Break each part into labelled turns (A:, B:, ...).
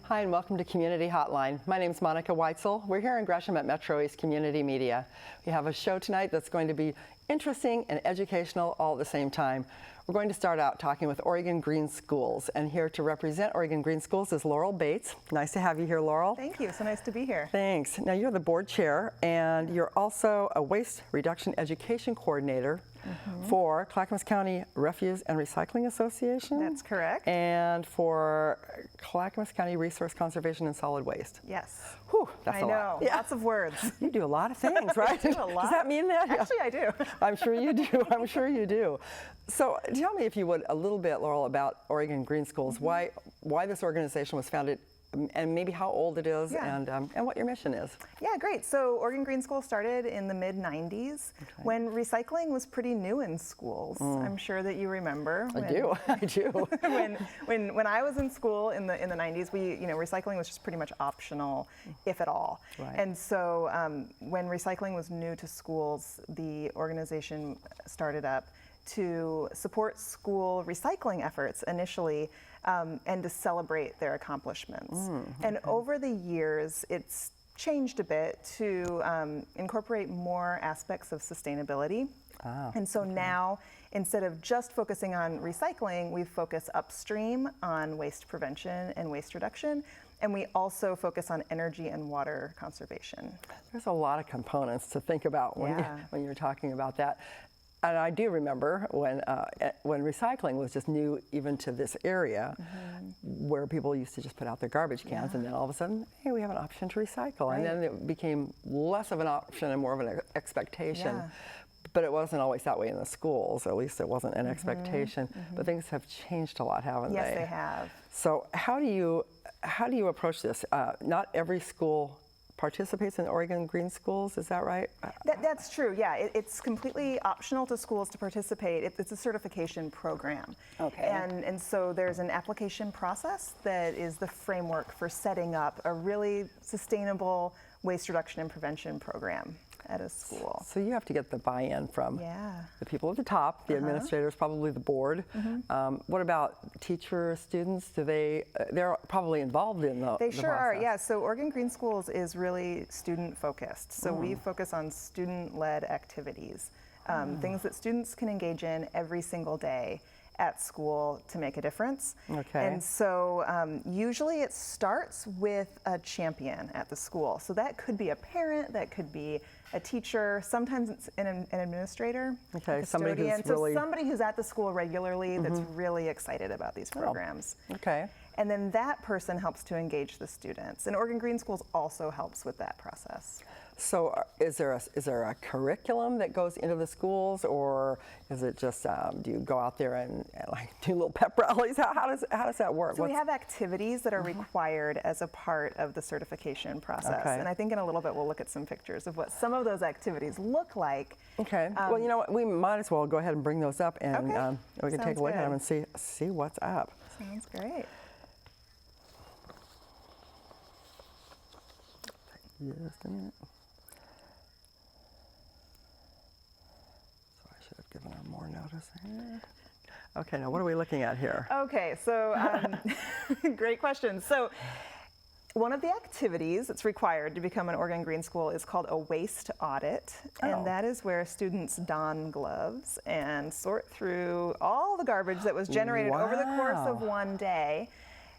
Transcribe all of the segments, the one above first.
A: Hi, and welcome to Community Hotline. My name is Monica Weitzel. We're here in Gresham at MetroEast Community Media. We have a show tonight that's going to be interesting and educational all at the same time. We're going to start out talking with Oregon Green Schools, and here to represent Oregon Green Schools is Laurel Bates. Nice to have you here, Laurel.
B: Thank you. So nice to be here.
A: Thanks. Now, you're the board chair, and you're also a waste reduction education coordinator for Clackamas County Refuse and Recycling Association.
B: That's correct.
A: And for Clackamas County Resource Conservation and Solid Waste.
B: Yes.
A: Whew, that's
B: I
A: a
B: know.
A: lot. Yeah.
B: Lots of words.
A: You do a lot of things, right?
B: I do a lot.
A: Does that mean that?
B: Actually, I do.
A: I'm sure you do. I'm sure you do. So tell me, if you would, a little bit, Laurel, about Oregon Green Schools, why this organization was founded, and maybe how old it is, and what your mission is.
B: Yeah, great. So Oregon Green School started in the mid-90s when recycling was pretty new in schools. I'm sure that you remember.
A: I do.
B: when I was in school in the 90s, recycling was just pretty much optional, if at all.
A: Right.
B: And so when recycling was new to schools, the organization started up to support school recycling efforts initially, and to celebrate their accomplishments. And over the years, it's changed a bit to incorporate more aspects of sustainability. And so now, instead of just focusing on recycling, we focus upstream on waste prevention and waste reduction. And we also focus on energy and water conservation.
A: There's a lot of components to think about when you're talking about that. And I do remember when recycling was just new even to this area, where people used to just put out their garbage cans, and then all of a sudden, hey, we have an option to recycle. And then it became less of an option and more of an expectation. But it wasn't always that way in the schools, or at least it wasn't an expectation. But things have changed a lot, haven't they?
B: Yes, they have.
A: So how do you approach this? Not every school participates in Oregon Green Schools, is that right?
B: That's true, yeah. It's completely optional to schools to participate. It's a certification program. Okay. And so there's an application process that is the framework for setting up a really sustainable waste reduction and prevention program at a school.
A: So you have to get the buy-in from the people at the top, the administrators, probably the board. What about teachers, students? They're probably involved in the
B: They sure
A: process.
B: are, yeah. So Oregon Green Schools is really student-focused. So we focus on student-led activities, things that students can engage in every single day at school to make a difference. Okay. And so usually it starts with a champion at the school. So that could be a parent, that could be a teacher, sometimes it's an administrator, a custodian. So somebody who's at the school regularly that's really excited about these programs.
A: Okay.
B: And then that person helps to engage the students. And Oregon Green Schools also helps with that process.
A: So is there a curriculum that goes into the schools, or is it just do you go out there and like do little pep rallies? How does that work?
B: So we have activities that are required as a part of the certification process. And I think in a little bit we'll look at some pictures of what some of those activities look like. Okay.
A: Well, you know what? We might as well go ahead and bring those up, and we can take a look at them and see what's up.
B: Sounds great.
A: Just a minute. So I should have given her more notice here. Okay, now what are we looking at here?
B: Okay, so great question. So one of the activities that's required to become an Oregon Green School is called a waste audit. And that is where students don gloves and sort through all the garbage that was generated over the course of one day,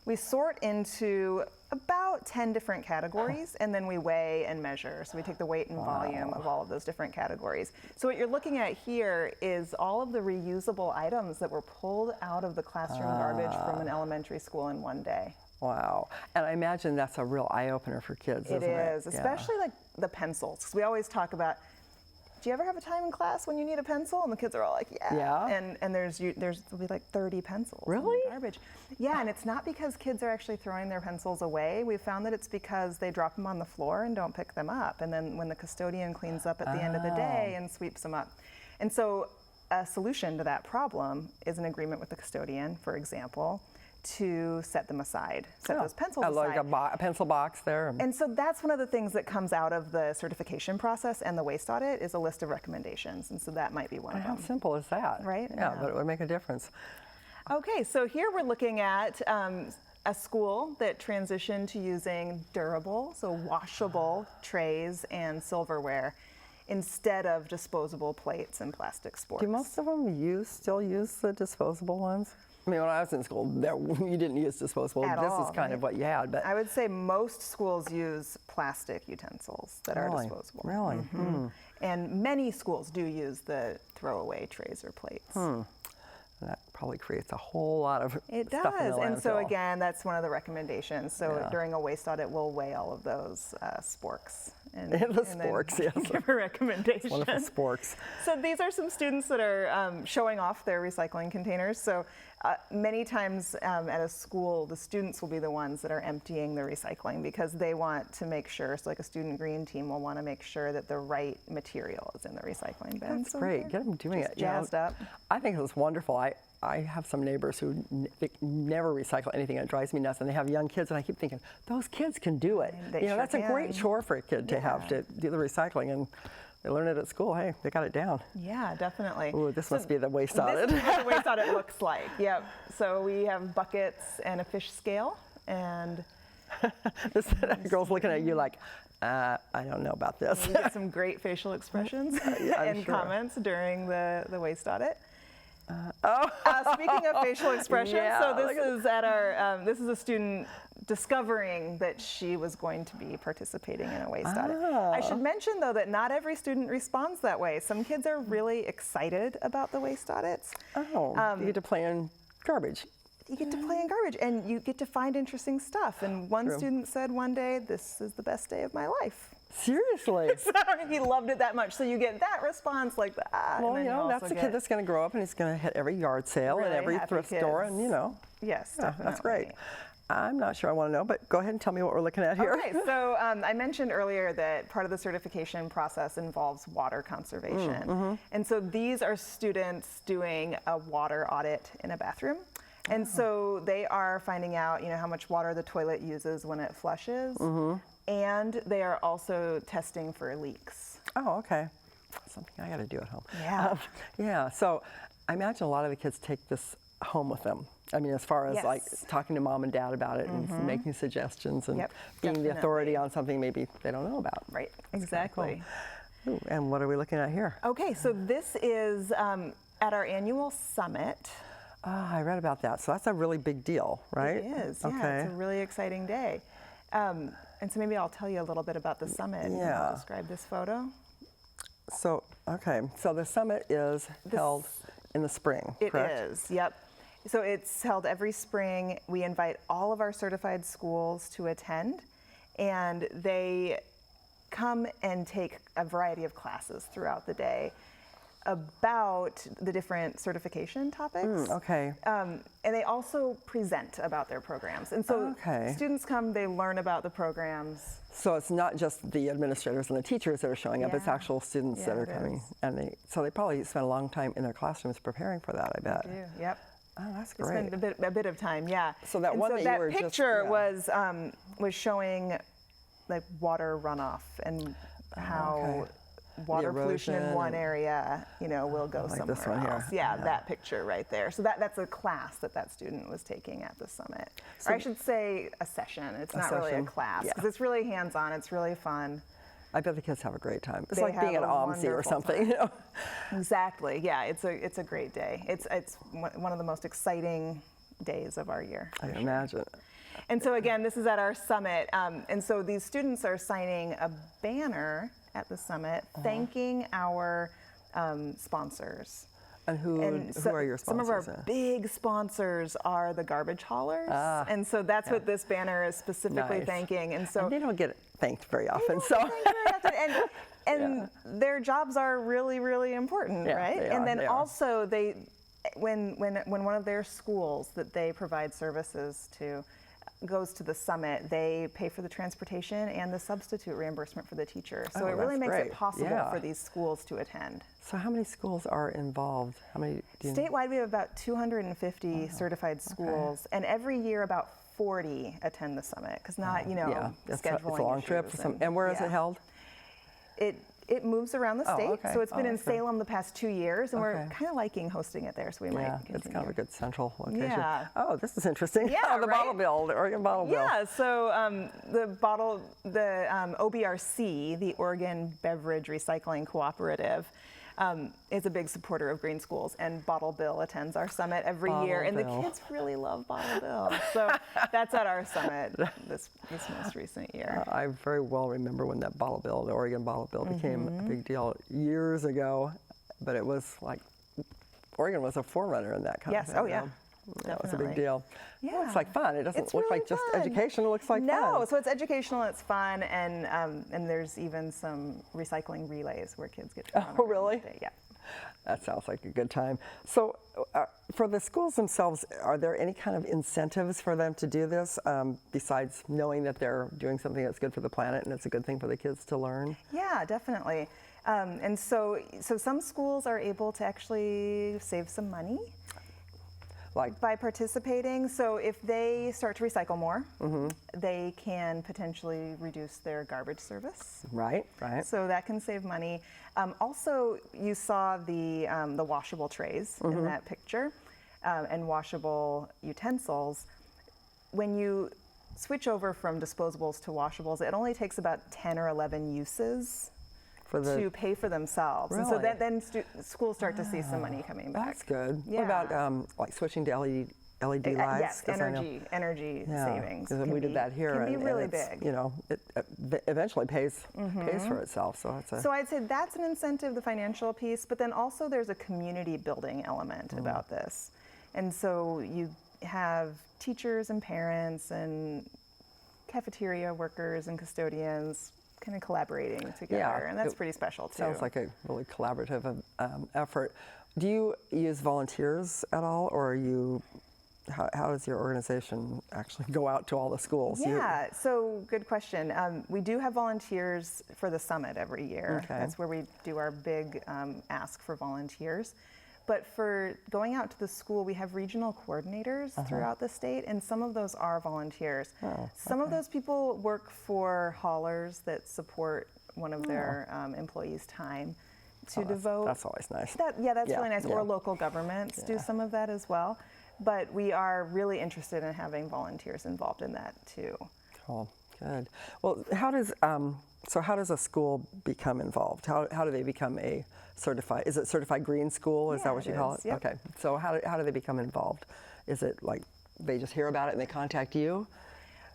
B: We sort into about 10 different categories, and then we weigh and measure. So we take the weight and volume of all of those different categories. So what you're looking at here is all of the reusable items that were pulled out of the classroom garbage from an elementary school in one day.
A: Wow. And I imagine that's a real eye-opener for kids, isn't it?
B: It is, especially like the pencils. Because we always talk about, do you ever have a time in class when you need a pencil? And the kids are all like, yeah.
A: Yeah.
B: And there'll be like 30 pencils
A: Really?
B: in the garbage. Yeah, and it's not because kids are actually throwing their pencils away. We've found that it's because they drop them on the floor and don't pick them up. And then when the custodian cleans up at the end of the day and sweeps them up. And so a solution to that problem is an agreement with the custodian, for example, to set them aside, set those pencils aside.
A: Like a pencil box there.
B: And so that's one of the things that comes out of the certification process and the waste audit is a list of recommendations. And so that might be one of them.
A: How simple is that?
B: Right?
A: Yeah, but it would make a difference.
B: Okay, so here we're looking at a school that transitioned to using durable, so washable trays and silverware instead of disposable plates and plastic sporks.
A: Do most of them still use the disposable ones? I mean, when I was in school, you didn't use disposable.
B: At
A: this
B: all,
A: is kind of what you had. But
B: I would say most schools use plastic utensils that are disposable.
A: Really?
B: And many schools do use the throwaway trays or plates.
A: That probably creates a whole lot of
B: It
A: stuff in the
B: does, and so
A: landfill.
B: again, that's one of the recommendations. So
A: Yeah.
B: during a waste audit, we'll weigh all of those sporks. And,
A: The
B: and then
A: sporks, yes.
B: give a recommendation.
A: Wonderful sporks.
B: So these are some students that are showing off their recycling containers. So many times at a school, the students will be the ones that are emptying the recycling because they want to make sure, so like a student green team will want to make sure that the right material is in the recycling bin.
A: That's great. Get them doing it.
B: Jazzed up.
A: I think it's wonderful. I have some neighbors who never recycle anything, and it drives me nuts. And they have young kids, and I keep thinking, those kids can do it.
B: They sure
A: that's a great
B: can.
A: chore for a kid to have to do the recycling, and they learn it at school. Hey, they got it down.
B: Yeah, definitely.
A: Ooh, this must be the waste audit.
B: This is what the waste audit looks like. Yep. So we have buckets and a fish scale, and
A: This girl's looking at you like, I don't know about this.
B: we get some great facial expressions and
A: sure.
B: comments during the waste audit.
A: Oh,
B: Speaking of facial expressions,
A: Yeah,
B: so
A: look
B: this is at our, this is a student discovering that she was going to be participating in a waste audit. I should mention though that not every student responds that way. Some kids are really excited about the waste audits.
A: you get to play in garbage.
B: You get to play in garbage and you get to find interesting stuff. And one
A: True.
B: student said one day, "This is the best day of my life."
A: Seriously.
B: So he loved it that much. So you get that response like that.
A: Well,
B: and then you also
A: that's the
B: get
A: kid that's going to grow up and he's going to hit every yard sale and
B: really
A: every
B: happy
A: thrift store,
B: kids.
A: and
B: Yes,
A: yeah, that's great.
B: definitely.
A: I'm not sure I want to know, but go ahead and tell me what we're looking at here.
B: Okay, so I mentioned earlier that part of the certification process involves water conservation. And so these are students doing a water audit in a bathroom. And so they are finding out, how much water the toilet uses when it flushes. And they are also testing for leaks.
A: Oh, okay. Something I got to do at home.
B: Yeah.
A: Yeah, so I imagine a lot of the kids take this home with them. I mean, as far as like
B: Yes.
A: talking to mom and dad about it and making suggestions and
B: Yep,
A: being the authority
B: definitely.
A: on something maybe they don't know about.
B: Right,
A: That's kinda
B: exactly.
A: cool. Ooh, and what are we looking at here?
B: Okay, so this is at our annual summit.
A: I read about that. So that's a really big deal, right?
B: It is, yeah.
A: Okay.
B: It's a really exciting day. And so maybe I'll tell you a little bit about the summit and
A: Yeah.
B: I'll describe this photo.
A: So, okay. So the summit is held in the spring,
B: It
A: correct?
B: is, yep. So it's held every spring. We invite all of our certified schools to attend, and they come and take a variety of classes throughout the day about the different certification topics.
A: Okay.
B: And they also present about their programs. And so
A: Okay.
B: students come, they learn about the programs.
A: So it's not just the administrators and the teachers that are showing up, it's
B: Yeah.
A: actual students that
B: Yeah,
A: are
B: it
A: coming.
B: is.
A: And they probably spend a long time in their classrooms preparing for that, I bet.
B: Yep.
A: Oh, that's
B: They
A: great.
B: spend a bit of time, yeah.
A: So that
B: and
A: one
B: so
A: that you
B: that
A: were just-
B: picture
A: yeah.
B: was showing like water runoff and how
A: okay.
B: water pollution in
A: erosion
B: one
A: and-
B: area, will go
A: like
B: somewhere
A: this one here.
B: else. Yeah,
A: Yeah.
B: that picture right there. So that's a class that student was taking at the summit. Or I should say a session. It's not really a
A: session,
B: class
A: yeah.
B: because it's really hands-on. It's really fun.
A: I bet the kids have a great time. It's
B: They
A: like being
B: have
A: at
B: a
A: OMSI or
B: wonderful
A: something.
B: Exactly. Yeah, it's a great day. It's one of the most exciting days of our year.
A: I
B: for sure.
A: imagine.
B: And so again, this is at our summit. And so these students are signing a banner at the summit thanking our sponsors.
A: And who are your sponsors?
B: Some of our big sponsors are the garbage haulers. And so that's what this banner is specifically thanking. And so
A: they don't get thanked very often.
B: And their jobs are really, really important, right? And then also when one of their schools that they provide services to goes to the summit, they pay for the transportation and the substitute reimbursement for the teacher. So it really makes it possible for these schools to attend.
A: So how many schools are involved? How many?
B: Statewide, we have about 250 certified schools, and every year about 40 attend the summit because scheduling
A: it's a long trip. And where is it held?
B: It moves around the state, so it's been in
A: okay.
B: Salem the past 2 years, and we're kind of liking hosting it there, so we might continue.
A: It's kind of a good central location.
B: Yeah.
A: Oh, this is interesting.
B: Yeah,
A: the bottle bill, the Oregon bottle bill.
B: Yeah, so the OBRC, the Oregon Beverage Recycling Cooperative, is a big supporter of green schools, and Bottle Bill attends our summit every year, and the kids really love Bottle Bill. So that's at our summit this most recent year.
A: I very well remember when that bottle bill, the Oregon bottle bill, became a big deal years ago, but it was like, Oregon was a forerunner in that kind of thing.
B: Yes, oh yeah.
A: That was a big deal.
B: Yeah.
A: Well, it's like fun. It doesn't look
B: really
A: like just
B: fun.
A: education. It looks like fun.
B: No, so it's educational, it's fun, and there's even some recycling relays where kids get to run around
A: really?
B: all day. Yeah.
A: That sounds like a good time. So for the schools themselves, are there any kind of incentives for them to do this besides knowing that they're doing something that's good for the planet and it's a good thing for the kids to learn?
B: Yeah, definitely. And so some schools are able to actually save some money by participating. So if they start to recycle more, they can potentially reduce their garbage service.
A: Right.
B: So that can save money. Also, you saw the washable trays in that picture and washable utensils. When you switch over from disposables to washables, it only takes about 10 or 11 uses to pay for themselves.
A: Really?
B: And so then schools start to see some money coming back.
A: That's good.
B: Yeah.
A: What about like switching to LED lights?
B: Yes, energy savings.
A: We did that here.
B: Can be really
A: and
B: big.
A: You know, it eventually pays for itself.
B: So I'd say that's an incentive, the financial piece, but then also there's a community building element about this. And so you have teachers and parents and cafeteria workers and custodians kind of collaborating together, and that's pretty special too.
A: Sounds like a really collaborative effort. Do you use volunteers at all, or are you? How does your organization actually go out to all the schools?
B: Yeah, so good question. We do have volunteers for the summit every year.
A: Okay.
B: That's where we do our big ask for volunteers. But for going out to the school, we have regional coordinators throughout the state, and some of those are volunteers. Some of those people work for haulers that support one of their employees' time to devote.
A: That's always nice.
B: That's really nice. Or local governments do some of that as well. But we are really interested in having volunteers involved in that too.
A: Cool, good. Well, how does a school become involved? How do they become a certified? Is it certified green school? Is that what you call it?
B: Yep.
A: Okay. So how do they become involved? Is it like they just hear about it and they contact you?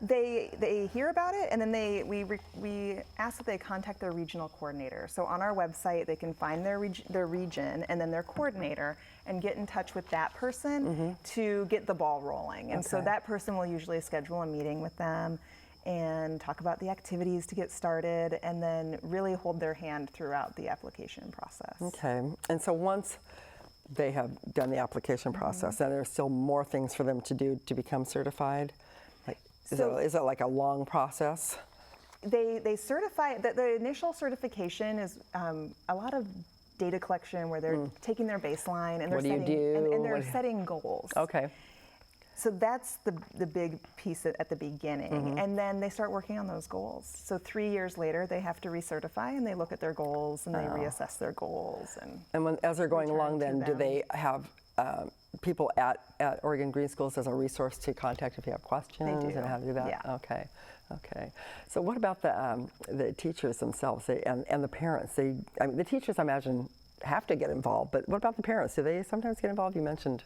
B: They hear about it, and then we ask that they contact their regional coordinator. So on our website, they can find their region and then their coordinator and get in touch with that person to get the ball rolling. And so that person will usually schedule a meeting with them and talk about the activities to get started, and then really hold their hand throughout the application process.
A: Okay. And so once they have done the application process, then there's still more things for them to do to become certified? Is it like a long process?
B: They certify, the initial certification is a lot of data collection where they're taking their baseline and they're setting goals.
A: Okay.
B: So that's the big piece at the beginning, and then they start working on those goals. So 3 years later, they have to recertify, and they look at their goals and they reassess their goals.
A: And as they're going along, then do they have people at Oregon Green Schools as a resource to contact if you have questions?
B: They do.
A: And how to do that?
B: Yeah.
A: Okay. So what about the teachers themselves and the parents? The teachers, I imagine, have to get involved, but what about the parents? Do they sometimes get involved? You mentioned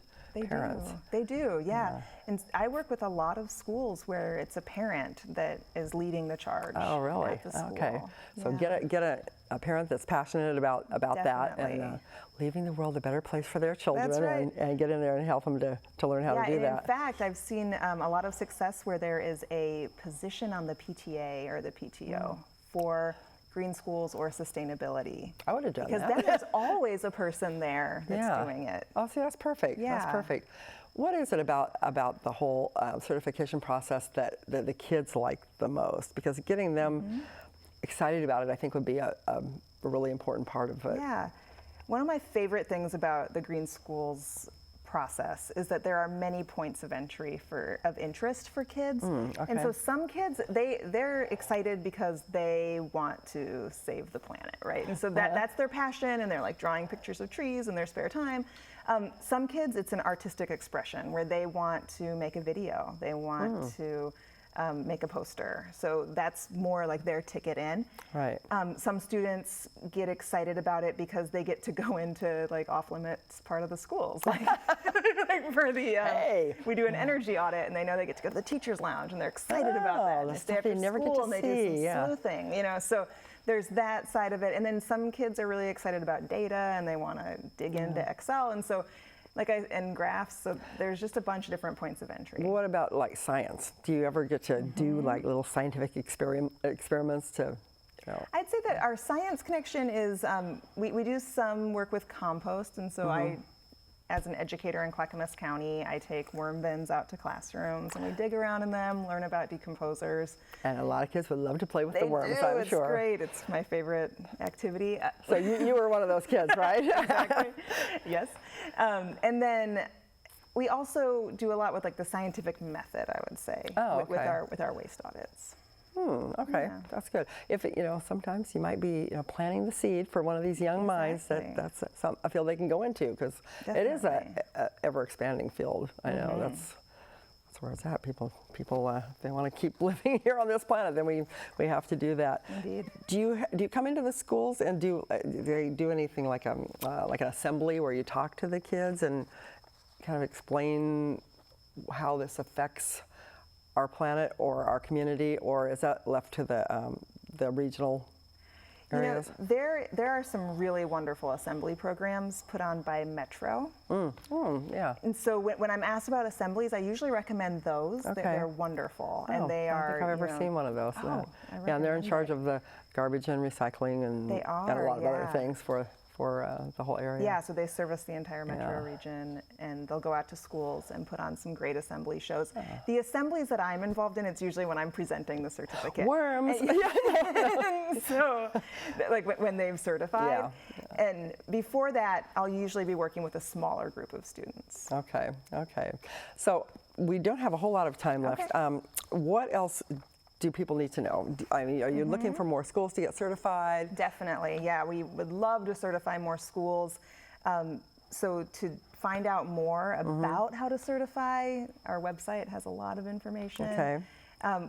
A: parents.
B: They do, yeah. And I work with a lot of schools where it's a parent that is leading the charge.
A: Oh, really?
B: At the school.
A: Okay. So get a parent that's passionate about that and leaving the world a better place for their children.
B: That's right.
A: and get in there and help them to learn how to do that.
B: In fact, I've seen a lot of success where there is a position on the PTA or the PTO for green schools or sustainability.
A: I would have done
B: that. Because then there's always a person there that's doing it.
A: Oh, see, that's perfect.
B: Yeah.
A: That's perfect. What is it about the whole certification process that the kids like the most? Because getting them excited about it, I think, would be a really important part of it.
B: Yeah. One of my favorite things about the Green Schools process is that there are many points of entry of interest for kids. And so some kids, they're excited because they want to save the planet, right? And so that's their passion, and they're like drawing pictures of trees in their spare time. Some kids, it's an artistic expression where they want to make a video. They want to make a poster. So that's more like their ticket in. Right. Some students get excited about it because they get to go into like off limits part of the schools. Like, like for the, we do an energy audit, and they know they get to go to the teacher's lounge, and they're excited about that.
A: The stuff they never get to
B: and they
A: see.
B: do some sleuthing, you know. So there's that side of it. And then some kids are really excited about data, and they want to dig into Excel. And so and graphs, so there's just a bunch of different points of entry.
A: What about like science? Do you ever get to do like little scientific experiments to, you know?
B: I'd say that our science connection is, we do some work with compost, and so I, as an educator in Clackamas County, I take worm bins out to classrooms, and we dig around in them, learn about decomposers.
A: And a lot of kids would love to play with the worms, I'm
B: it's
A: sure.
B: It's great. It's my favorite activity.
A: So you were one of those kids, right?
B: Exactly. Yes. And then we also do a lot with like the scientific method, I would say, with our waste audits.
A: Okay, that's good. If sometimes you might be planting the seed for one of these young minds that's a field they can go into, because it is a ever expanding field. I know that's where it's at. People, if they want to keep living here on this planet, then we have to do that.
B: Indeed.
A: Do you come into the schools and do they do anything like an assembly where you talk to the kids and kind of explain how this affects our planet or our community, or is that left to the regional areas?
B: There are some really wonderful assembly programs put on by Metro.
A: Yeah.
B: And so when I'm asked about assemblies, I usually recommend those. They're wonderful, and they are.
A: I don't think I've ever seen one of those. And they're in charge of the garbage and recycling and a lot of other things for the whole area.
B: Yeah, so they service the entire metro region, and they'll go out to schools and put on some great assembly shows. The assemblies that I'm involved in, it's usually when I'm presenting the certificate.
A: Worms!
B: And so, like when they've certified. And before that, I'll usually be working with a smaller group of students.
A: Okay. So we don't have a whole lot of time left. What else do people need to know? I mean, are you looking for more schools to get certified?
B: Definitely, yeah. We would love to certify more schools. So to find out more about how to certify, our website has a lot of information.
A: Okay.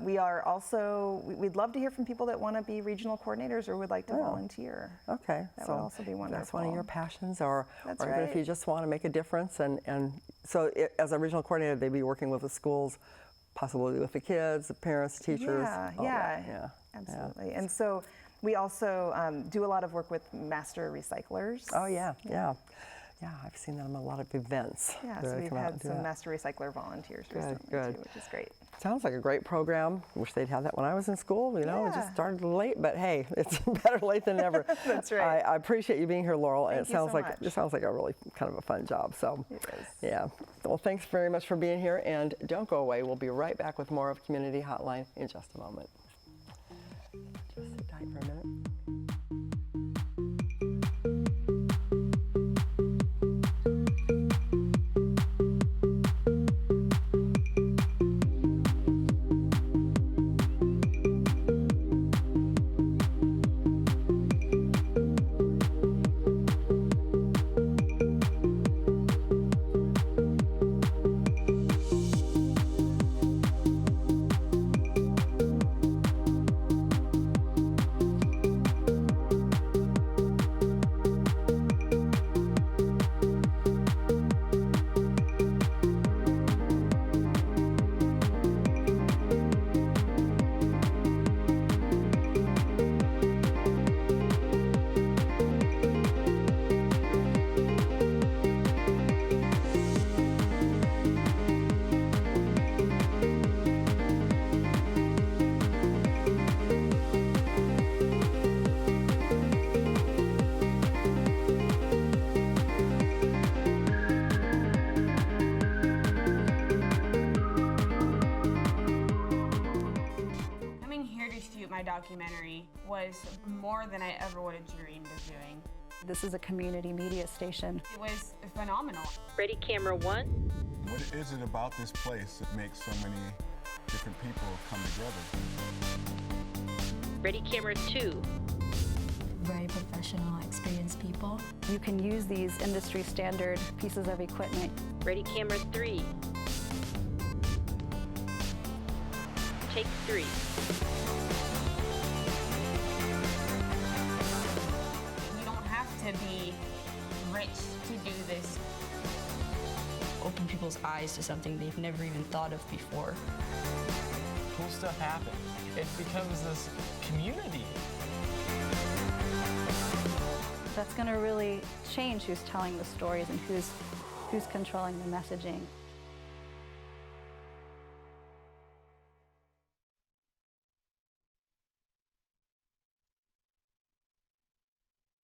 B: We are also, we'd love to hear from people that want to be regional coordinators or would like to volunteer.
A: Okay.
B: That would also be wonderful.
A: That's one of your passions, or
B: That's
A: if you just want to make a difference. And so as a regional coordinator, they'd be working with the schools, possibly with the kids, the parents, teachers.
B: Yeah, absolutely. And so we also do a lot of work with master recyclers.
A: Oh, yeah. I've seen them at a lot of events.
B: Yeah, so we've had some master recycler volunteers recently too, which is great.
A: Sounds like a great program. Wish they'd had that when I was in school. It just started late, but hey, it's better late than never.
B: That's right.
A: I appreciate you being here, Laurel.
B: Thank
A: and it sounds like a really kind of a fun job. So
B: it is.
A: Yeah. Well, thanks very much for being here, and don't go away. We'll be right back with more of Community Hotline in just a moment. Just sit tight for a minute.
C: documentary was more than I ever would have dreamed of doing.
D: This is a community media station.
C: It was phenomenal.
E: Ready, camera one.
F: What is it about this place that makes so many different people come together?
E: Ready, camera two.
G: Very professional, experienced people.
D: You can use these industry standard pieces of equipment.
E: Ready, camera three. Take three.
C: You don't have to be rich to do this.
H: Open people's eyes to something they've never even thought of before.
I: Cool stuff happens. It becomes this community.
D: That's going to really change who's telling the stories and who's controlling the messaging.